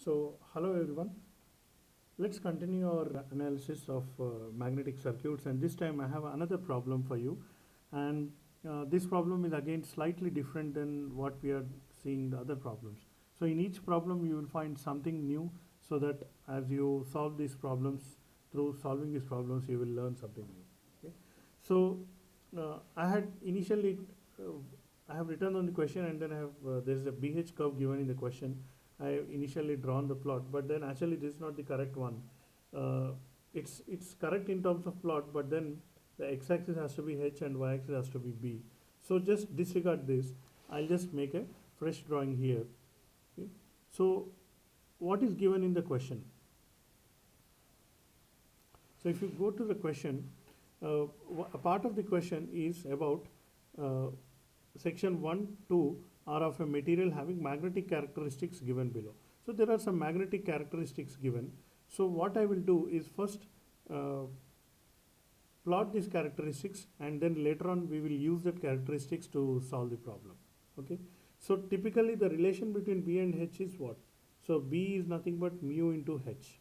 Hello everyone. Let's continue our analysis of magnetic circuits, and this time I have another problem for you. And this problem is again slightly different than what we are seeing the other problems. So in each problem you will find something new, so that as you solve these problems, through solving these problems you will learn something new. Okay? So I had initially I have written on the question, and then I have there is a BH curve given in the question. I have initially drawn the plot, but then actually this is not the correct one. Uh, it's correct in terms of plot, but then the x-axis has to be h and y-axis has to be b. So just disregard this. I'll just make a fresh drawing here. Okay. So what is given in the question? So if you go to the question, a part of the question is about uh, section 1, 2 are of a material having magnetic characteristics given below. So there are some magnetic characteristics given. So what I will do is first uh, plot these characteristics, and then later on we will use that characteristics to solve the problem. Okay. So typically the relation between B and H is what? So B is nothing but mu into H.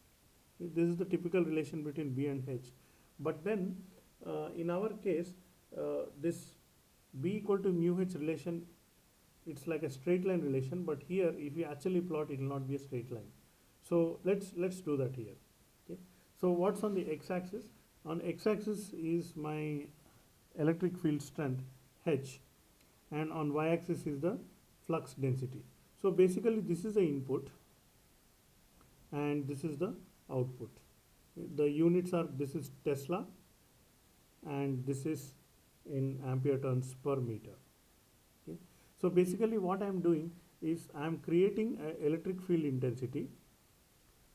This is the typical relation between B and H. But then in our case, this B equal to mu H relation, it's like a straight line relation, but here if you actually plot, it will not be a straight line. So let's do that here. Okay. So what's on the x-axis? On x-axis is my electric field strength H, and on y-axis is the flux density. So basically this is the input and this is the output. The units are, this is Tesla and this is in ampere turns per meter. Okay. So basically what I am doing is I am creating an electric field intensity.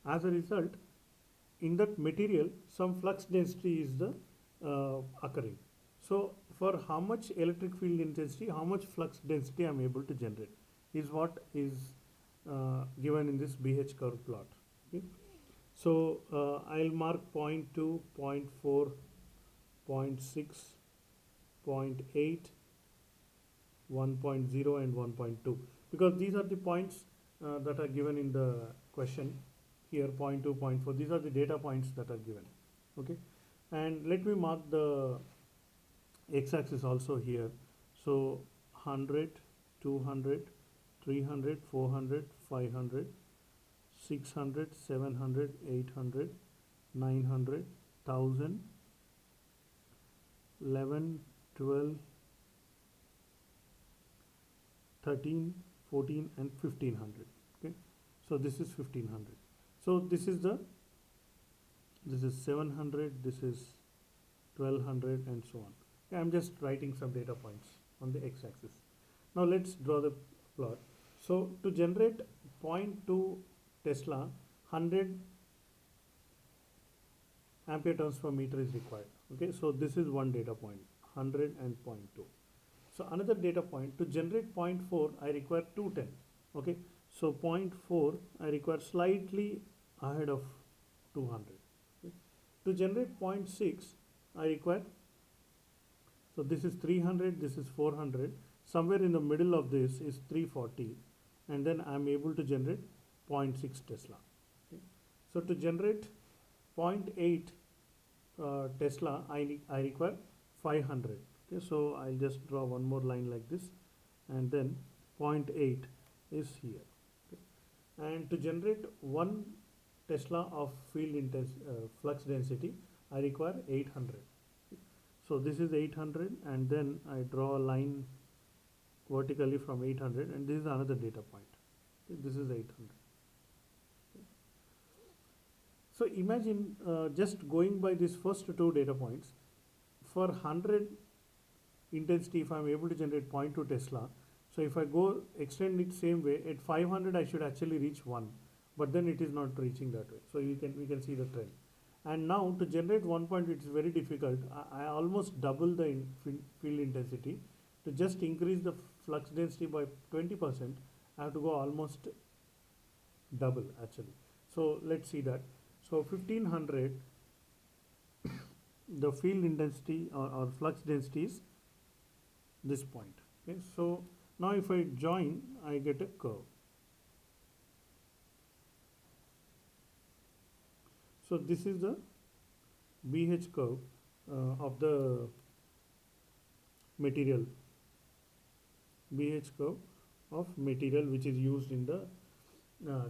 As a result, in that material some flux density is the occurring. So for how much electric field intensity, how much flux density I am able to generate is what is given in this BH curve plot. Okay. So I'll mark 0.2, 0.4, 0.6, 0.8, 1.0 and 1.2, because these are the points that are given in the question. Here 0.2, 0.4, these are the data points that are given. Okay. And let me mark the x-axis also here. So 100, 200, 300, 400, 500, 600, 700, 800, 900, 1000, 11, 12, 13, 14 and 1500. Okay. So this is 1500. So this is 700, this is 1200 and so on. Okay, I'm just writing some data points on the x-axis. Now let's draw the plot. So to generate 0.2 Tesla, 100 ampere turns per meter is required. Okay, so this is one data point, 100 and 0.2. So another data point, to generate 0.4 I require 210. Okay, so 0.4 I require slightly ahead of 200. Okay. To generate 0.6 I require, so this is 300, this is 400, somewhere in the middle of this is 340, and then I am able to generate 0.6 Tesla. Okay. So to generate 0.8 Tesla, I require 500. Okay. So I'll just draw one more line like this, and then 0.8 is here. Okay. And to generate 1 Tesla of flux density, I require 800. Okay. So this is 800, and then I draw a line vertically from 800, and this is another data point. Okay. This is 800. So imagine just going by these first two data points, for 100 intensity, if I am able to generate 0.2 Tesla, so if I go extend it same way, at 500 I should actually reach 1, but then it is not reaching that way. So we can see the trend. And now to generate 1 point, it is very difficult. I almost double the field intensity. To just increase the flux density by 20%, I have to go almost double actually. So let's see that. So 1500, the field intensity or flux density is this point. Okay. So now if I join, I get a curve. So this is the BH curve of the material, BH curve of material which is used in the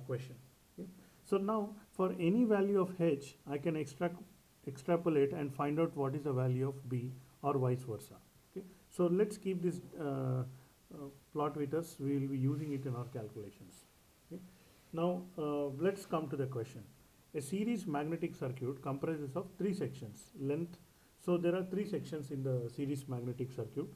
question. Okay. So now for any value of H, I can extrapolate and find out what is the value of B or vice versa. Okay. So let's keep this plot with us. We will be using it in our calculations. Okay. Now let's come to the question. A series magnetic circuit comprises of 3 sections. Length. So there are 3 sections in the series magnetic circuit.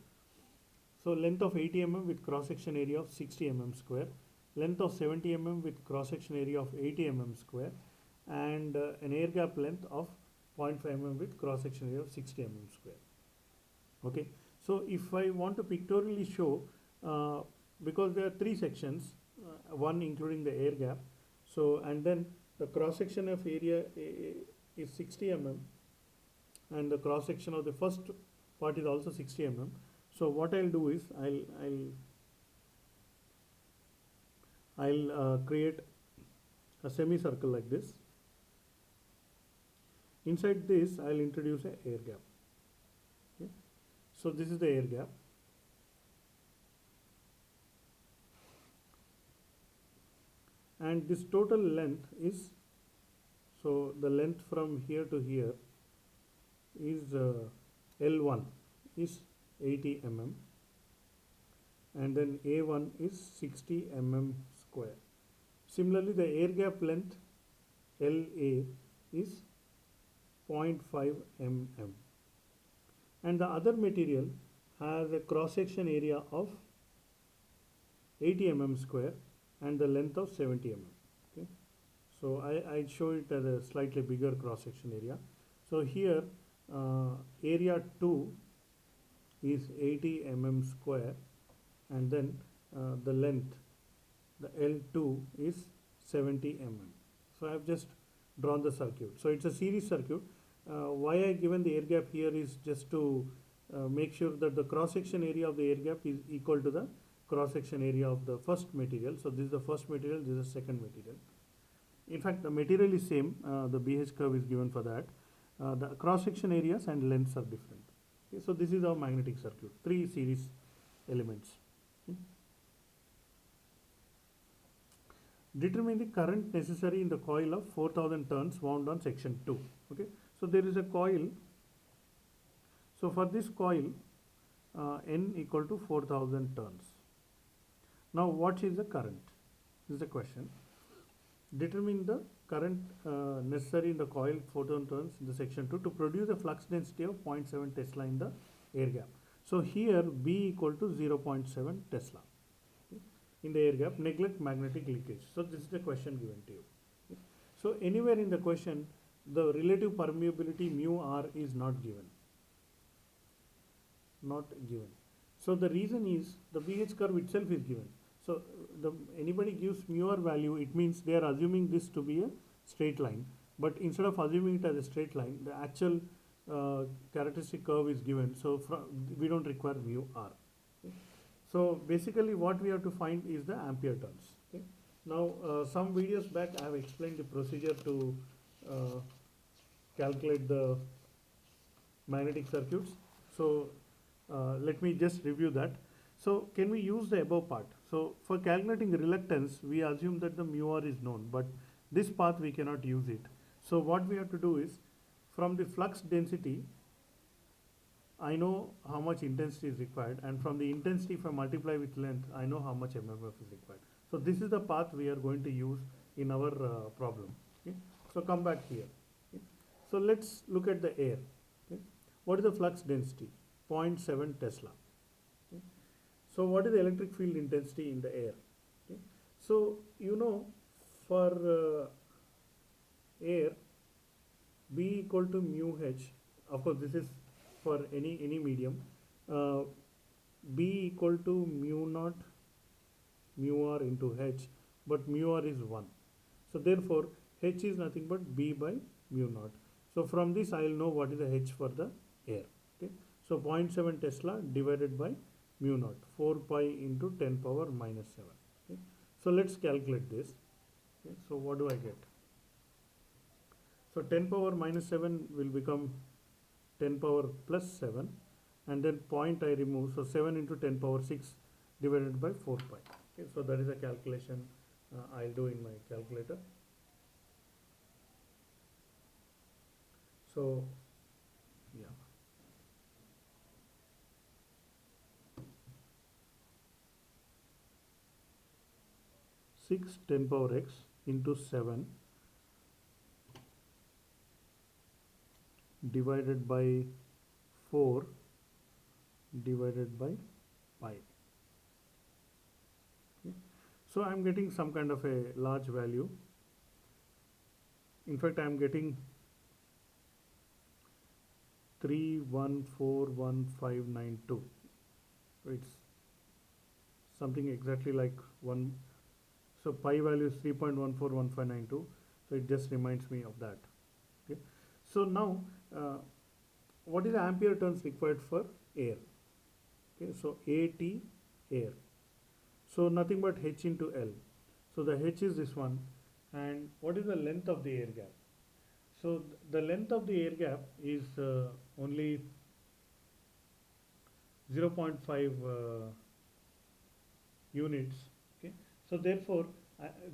So length of 80 mm with cross section area of 60 mm square, length of 70 mm with cross section area of 80 mm square, and an air gap length of 0.5 mm with cross section area of 60 mm square. Okay. So if I want to pictorially show, because there are 3 sections, one including the air gap, so and then the cross section of area is 60 mm, and the cross section of the first part is also 60 mm. So what I'll do is I'll create a semicircle like this. Inside this, I'll introduce an air gap. Okay. So this is the air gap. And this total length is, so the length from here to here is L1 is 80 mm, and then A1 is 60 mm square. Similarly, the air gap length LA is 0.5 mm, and the other material has a cross section area of 80 mm square and the length of 70 mm. Okay. So I'd show it as a slightly bigger cross section area. So here area 2 is 80 mm square, and then the length, the L2 is 70 mm. So I have just drawn the circuit. So it's a series circuit. Why I given the air gap here is just to make sure that the cross section area of the air gap is equal to the cross section area of the first material. So this is the first material, this is the second material. In fact, the material is same, the BH curve is given for that. The cross section areas and lengths are different. Okay, so this is our magnetic circuit, 3 series elements. Okay. Determine the current necessary in the coil of 4000 turns wound on section 2. Okay. So there is a coil. So for this coil, N equal to 4000 turns. Now what is the current? This is the question. Determine the current necessary in the coil 4000 turns in the section 2 to produce a flux density of 0.7 Tesla in the air gap. So here B equal to 0.7 Tesla. Okay. In the air gap, neglect magnetic leakage. So this is the question given to you. Okay. So anywhere in the question, the relative permeability mu R is not given. Not given. So the reason is the BH curve itself is given. So anybody gives mu R value, it means they are assuming this to be a straight line. But instead of assuming it as a straight line, the actual characteristic curve is given. So we don't require mu R. Okay. So basically what we have to find is the ampere turns. Okay. Now some videos back I have explained the procedure to calculate the magnetic circuits. So let me just review that. So can we use the above part? So for calculating reluctance, we assume that the mu R is known, but this path we cannot use it. So what we have to do is, from the flux density, I know how much intensity is required, and from the intensity, if I multiply with length, I know how much MMF is required. So this is the path we are going to use in our problem. Okay? So come back here. Okay? So let's look at the air. Okay? What is the flux density? 0.7 Tesla. Okay? So what is the electric field intensity in the air? Okay? So you know, for air, B equal to mu H. Of course, this is for any medium. B equal to mu naught mu R into H, but mu R is 1. So therefore, H is nothing but B by mu naught. So from this, I will know what is the H for the air. Okay? So 0.7 Tesla divided by mu naught, 4 pi into 10 power minus 7. Okay? So let's calculate this. Okay? So what do I get? So 10 power minus 7 will become 10 power plus 7, and then point I remove, so 7 into 10 power 6 divided by 4 pi. Okay, so that is a calculation I'll do in my calculator. So yeah, 6 10 power x into 7 divided by 4 divided by pi. Okay. So I am getting some kind of a large value. In fact, I am getting 3141,592. So it's something exactly like one. So pi value is 3.141592. So it just reminds me of that. Okay. So now, what is the ampere turns required for air? Okay. So AT air. So nothing but H into L. So the H is this one. And what is the length of the air gap? So the length of the air gap is only 0.5 units. Okay. So therefore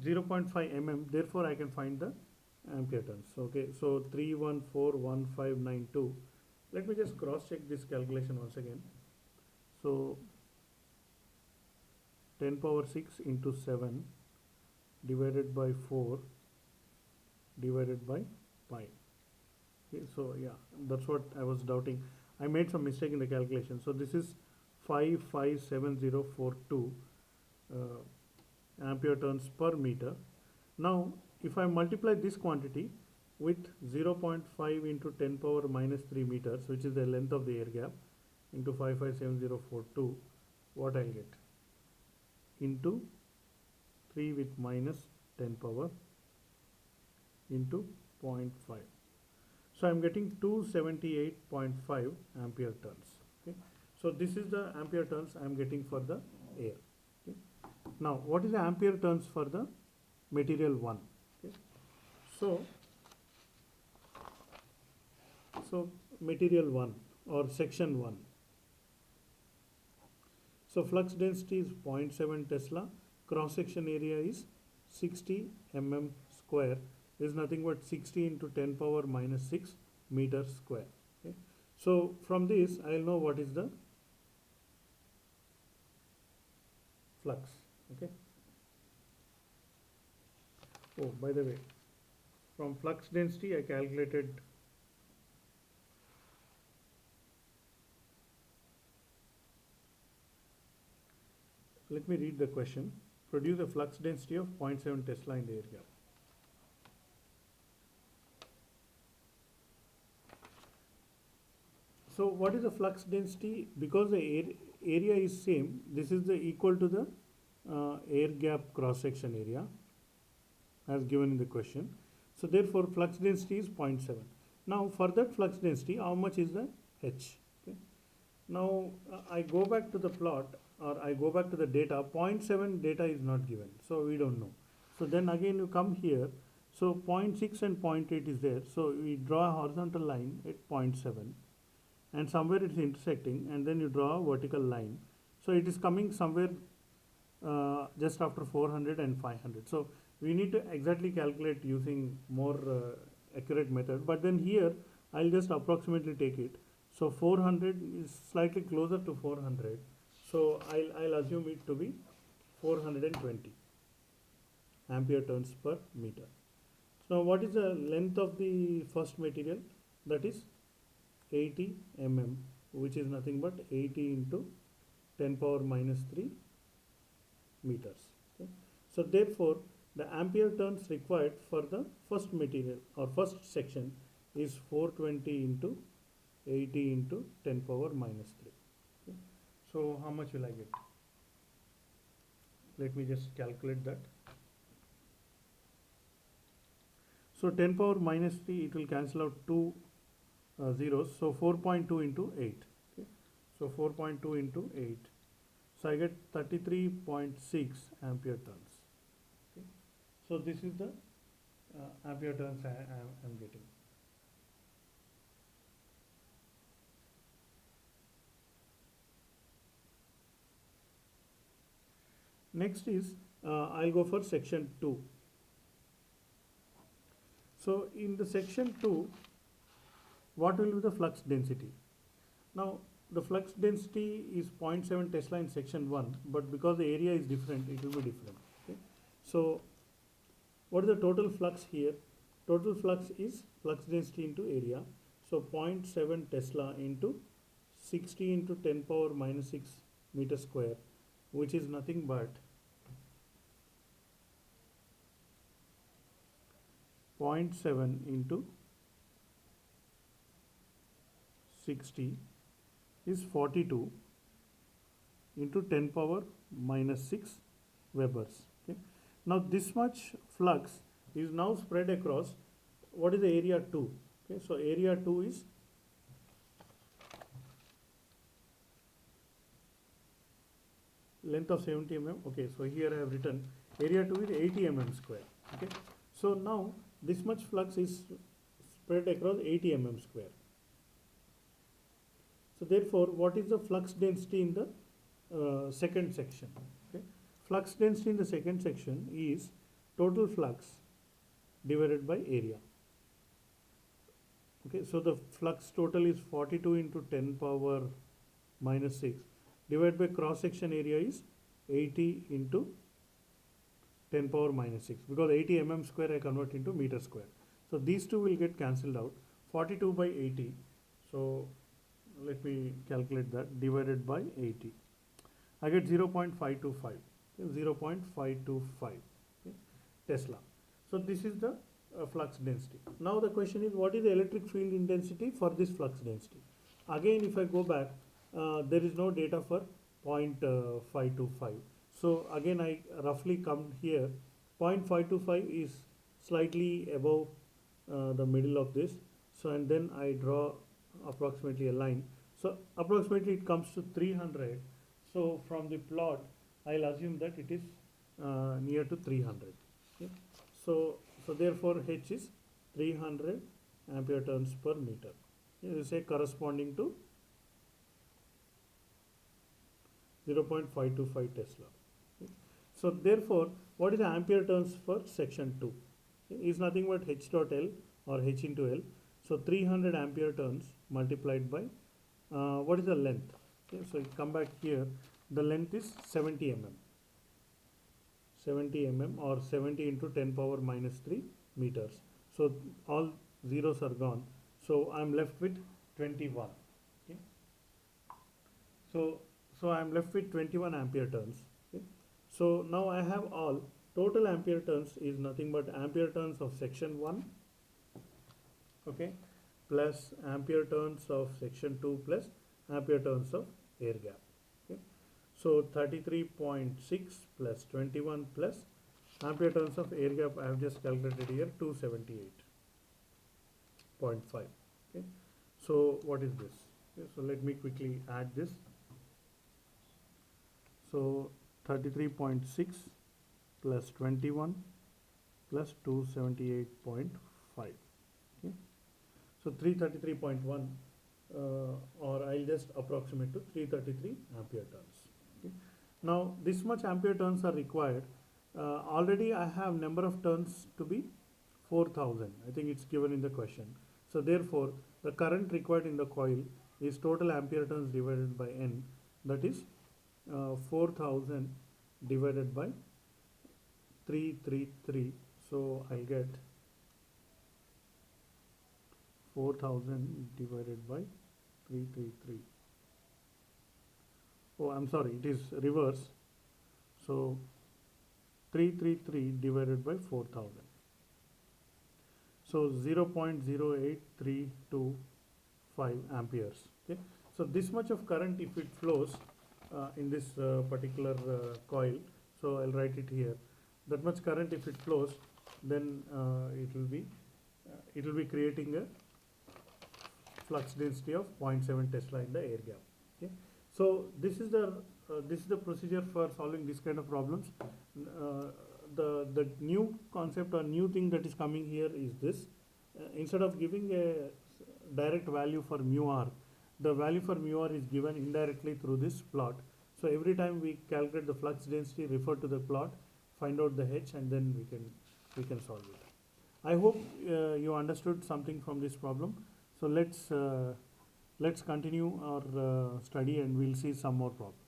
0.5 mm. Therefore I can find the ampere turns. Okay. So 3141592. Let me just cross check this calculation once again. So 10 power 6 into 7 divided by 4 divided by pi. Okay, so yeah, that's what I was doubting. I made some mistake in the calculation. So this is 557042 ampere turns per meter. Now if I multiply this quantity with 0.5 into 10 power minus 3 meters, which is the length of the air gap, into 557042, what I'll get? Into 3 with minus 10 power into 0.5. So I'm getting 278.5 ampere turns. Okay. So this is the ampere turns I'm getting for the air. Okay. Now what is the ampere turns for the material 1? Okay. So material 1 or section 1. So flux density is 0.7 Tesla, cross section area is 60 mm square, is nothing but 60 into 10 power minus 6 meters square. Okay. So from this I will know what is the flux. Okay. Oh, by the way, from flux density I calculated let me read the question. Produce a flux density of 0.7 Tesla in the air gap. So what is the flux density? Because the area is same, this is the equal to the air gap cross section area as given in the question. So therefore flux density is 0.7. Now for that flux density, how much is the H? Okay. Now I go back to the plot, or I go back to the data. 0.7 data is not given, so we don't know. So then again you come here. So 0.6 and 0.8 is there. So we draw a horizontal line at 0.7, and somewhere it's intersecting, and then you draw a vertical line. So it is coming somewhere just after 400 and 500. So we need to exactly calculate using more accurate method. But then here I'll just approximately take it. So 400 is slightly closer to 400. So I'll assume it to be 420 ampere turns per meter. So now what is the length of the first material? That is 80 mm, which is nothing but 80 into 10 power minus 3 meters. Okay. So therefore the ampere turns required for the first material or first section is 420 into 80 into 10 power minus 3. Okay. So how much will I get? Let me just calculate that. So 10 power minus 3, it will cancel out two zeros. So 4.2 into 8. Okay. So 4.2 into 8. So I get 33.6 ampere turns. Okay. So this is the ampere turns I am getting. Next is I'll go for section 2. So in the section 2, what will be the flux density? Now the flux density is 0.7 Tesla in section 1, but because the area is different, it will be different. Okay? So what is the total flux here? Total flux is flux density into area. So 0.7 Tesla into 60 into 10 power minus 6 meter square, which is nothing but 0.7 into 60 is 42 into 10 power minus 6 Webers. Okay. Now this much flux is now spread across, what is the area 2? Okay. So area 2 is length of 70 mm. Okay, so here I have written area 2 is 80 mm square. Okay. So now this much flux is spread across 80 mm square. So therefore, what is the flux density in the second section? Okay. Flux density in the second section is total flux divided by area. Okay, so the flux total is 42 into 10 power minus 6 divided by cross section area is 80 into 10 power minus 6, because 80 mm square I convert into meter square. So these two will get cancelled out. 42 by 80. So let me calculate that, divided by 80. I get 0.525. Okay, 0.525 okay, Tesla. So this is the flux density. Now the question is, what is the electric field intensity for this flux density? Again, if I go back, there is no data for 0.525. So again, I roughly come here. 0.525 is slightly above the middle of this. So and then I draw approximately a line. So approximately it comes to 300. So from the plot, I'll assume that it is near to 300. Okay. So therefore H is 300 ampere turns per meter. You say corresponding to 0.525 Tesla. Okay. So therefore, what is the ampere turns for section 2? Okay. Is nothing but H dot L or H into L. So 300 ampere turns multiplied by what is the length? Okay. So you come back here, the length is 70 mm. 70 mm or 70 into 10 power minus 3 meters. So all zeros are gone. So I am left with 21. Okay. So I am left with 21 ampere turns. Okay. So now I have all total ampere turns is nothing but ampere turns of section 1, okay, plus ampere turns of section 2 plus ampere turns of air gap. Okay. So 33.6 plus 21 plus ampere turns of air gap, I have just calculated here 278.5. Okay. So what is this? Okay, so let me quickly add this. So 33.6 plus 21 plus 278.5. Okay. So 333.1 or I'll just approximate to 333 ampere turns. Okay. Now this much ampere turns are required. Already I have number of turns to be 4000. I think it's given in the question. So therefore the current required in the coil is total ampere turns divided by N, that is 4000 divided by 333. So I'll get 4000 divided by 333. Oh, I'm sorry, it is reverse. So 333 divided by 4000. So 0.08325 amperes. Okay. So this much of current, if it flows in this particular coil, so I'll write it here. That much current, if it flows, then it will be creating a flux density of 0.7 Tesla in the air gap. Okay. So this is the procedure for solving this kind of problems. the new concept or new thing that is coming here is this. Instead of giving a direct value for mu r, the value for mu r is given indirectly through this plot. So every time we calculate the flux density, refer to the plot, find out the h, and then we can solve it. I hope you understood something from this problem. So let's continue our study, and we'll see some more problems.